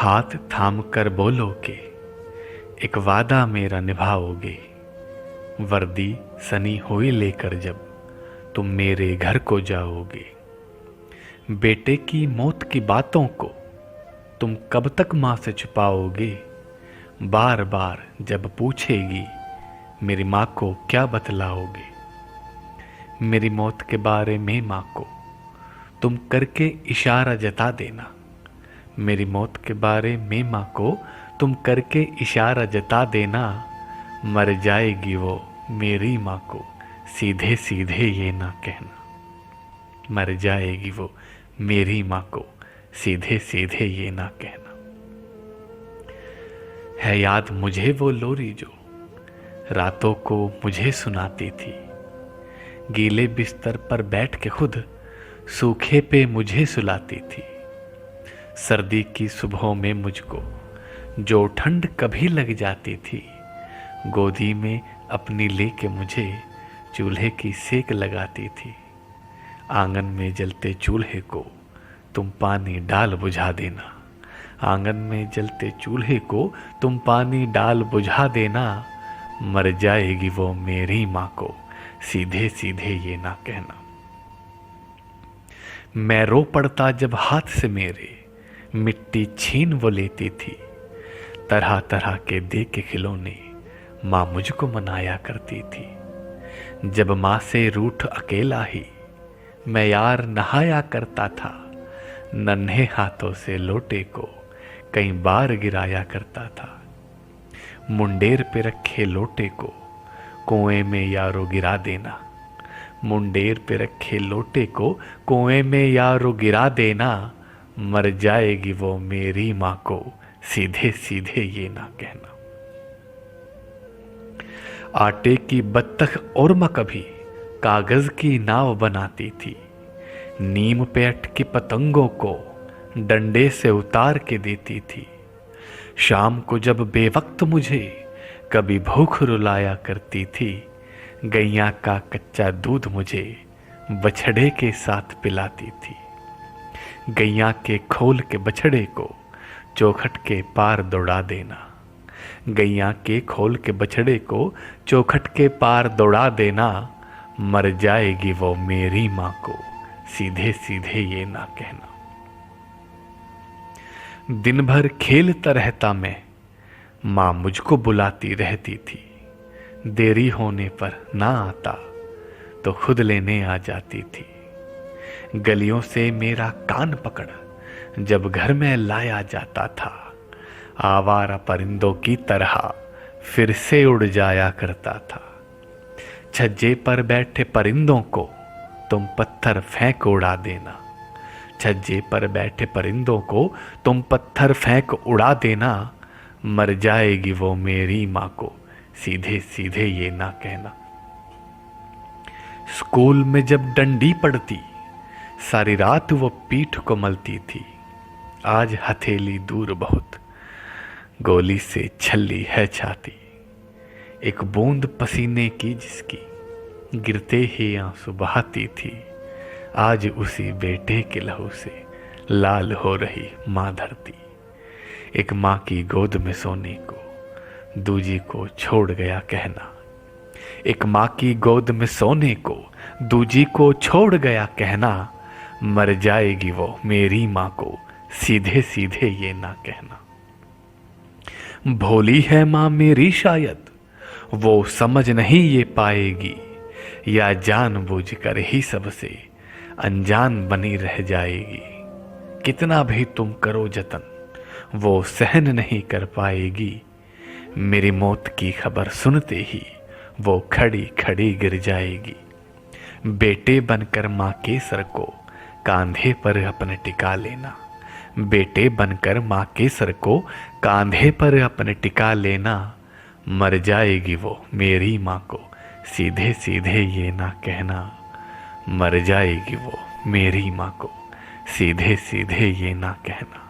हाथ थाम कर बोलोगे, एक वादा मेरा निभाओगे। वर्दी सनी हुई लेकर जब तुम मेरे घर को जाओगे। बेटे की मौत की बातों को तुम कब तक माँ से छुपाओगे। बार बार जब पूछेगी मेरी माँ को क्या बतलाओगे। मेरी मौत के बारे में माँ को तुम करके इशारा जता देना। मेरी मौत के बारे में माँ को तुम करके इशारा जता देना। मर जाएगी वो मेरी माँ को सीधे सीधे ये ना कहना। मर जाएगी वो मेरी माँ को सीधे सीधे ये ना कहना। है याद मुझे वो लोरी जो रातों को मुझे सुनाती थी। गीले बिस्तर पर बैठ के खुद सूखे पे मुझे सुलाती थी। सर्दी की सुबहों में मुझको जो ठंड कभी लग जाती थी, गोदी में अपनी लेके मुझे चूल्हे की सेक लगाती थी। आंगन में जलते चूल्हे को तुम पानी डाल बुझा देना। आंगन में जलते चूल्हे को तुम पानी डाल बुझा देना। मर जाएगी वो मेरी माँ को सीधे सीधे ये ना कहना। मैं रो पड़ता जब हाथ से मेरे मिट्टी छीन वो लेती थी। तरह तरह के दे के खिलौने माँ मुझको मनाया करती थी। जब माँ से रूठ अकेला ही मैं यार नहाया करता था। नन्हे हाथों से लोटे को कई बार गिराया करता था। मुंडेर पे रखे लोटे को कुएं में यारो गिरा देना। मुंडेर पे रखे लोटे को कुएं में यारो गिरा देना। मर जाएगी वो मेरी माँ को सीधे सीधे ये ना कहना। आटे की बत्तख और माँ कभी कागज की नाव बनाती थी। नीम पे अटकी पतंगों को डंडे से उतार के देती थी। शाम को जब बेवक्त मुझे कभी भूख रुलाया करती थी। गैया का कच्चा दूध मुझे बछड़े के साथ पिलाती थी। गैया के खोल के बछड़े को चौखट के पार दौड़ा देना। गैया के खोल के बछड़े को चौखट के पार दौड़ा देना। मर जाएगी वो मेरी माँ को सीधे सीधे ये ना कहना। दिन भर खेलता रहता मैं, माँ मुझको बुलाती रहती थी। देरी होने पर ना आता तो खुद लेने आ जाती थी। गलियों से मेरा कान पकड़ जब घर में लाया जाता था। आवारा परिंदों की तरह फिर से उड़ जाया करता था। छज्जे पर बैठे परिंदों को तुम पत्थर फेंक उड़ा देना। छज्जे पर बैठे परिंदों को तुम पत्थर फेंक उड़ा देना। मर जाएगी वो मेरी माँ को सीधे सीधे ये ना कहना। स्कूल में जब डंडी पड़ती सारी रात वो पीठ को मलती थी। आज हथेली दूर बहुत गोली से छल्ली है छाती। एक बूंद पसीने की जिसकी गिरते ही आंसू बहाती थी। आज उसी बेटे के लहू से लाल हो रही माँ धरती। एक माँ की गोद में सोने को दूजी को छोड़ गया कहना। एक माँ की गोद में सोने को दूजी को छोड़ गया कहना। मर जाएगी वो मेरी माँ को सीधे सीधे ये ना कहना। भोली है माँ मेरी शायद वो समझ नहीं ये पाएगी। या जानबूझकर ही सबसे अनजान बनी रह जाएगी। कितना भी तुम करो जतन वो सहन नहीं कर पाएगी। मेरी मौत की खबर सुनते ही वो खड़ी खड़ी गिर जाएगी। बेटे बनकर माँ के सर को कांधे पर अपने टिका लेना। बेटे बनकर माँ के सर को कांधे पर अपने टिका लेना। मर जाएगी वो मेरी माँ को सीधे सीधे ये ना कहना। मर जाएगी वो मेरी माँ को सीधे सीधे ये ना कहना।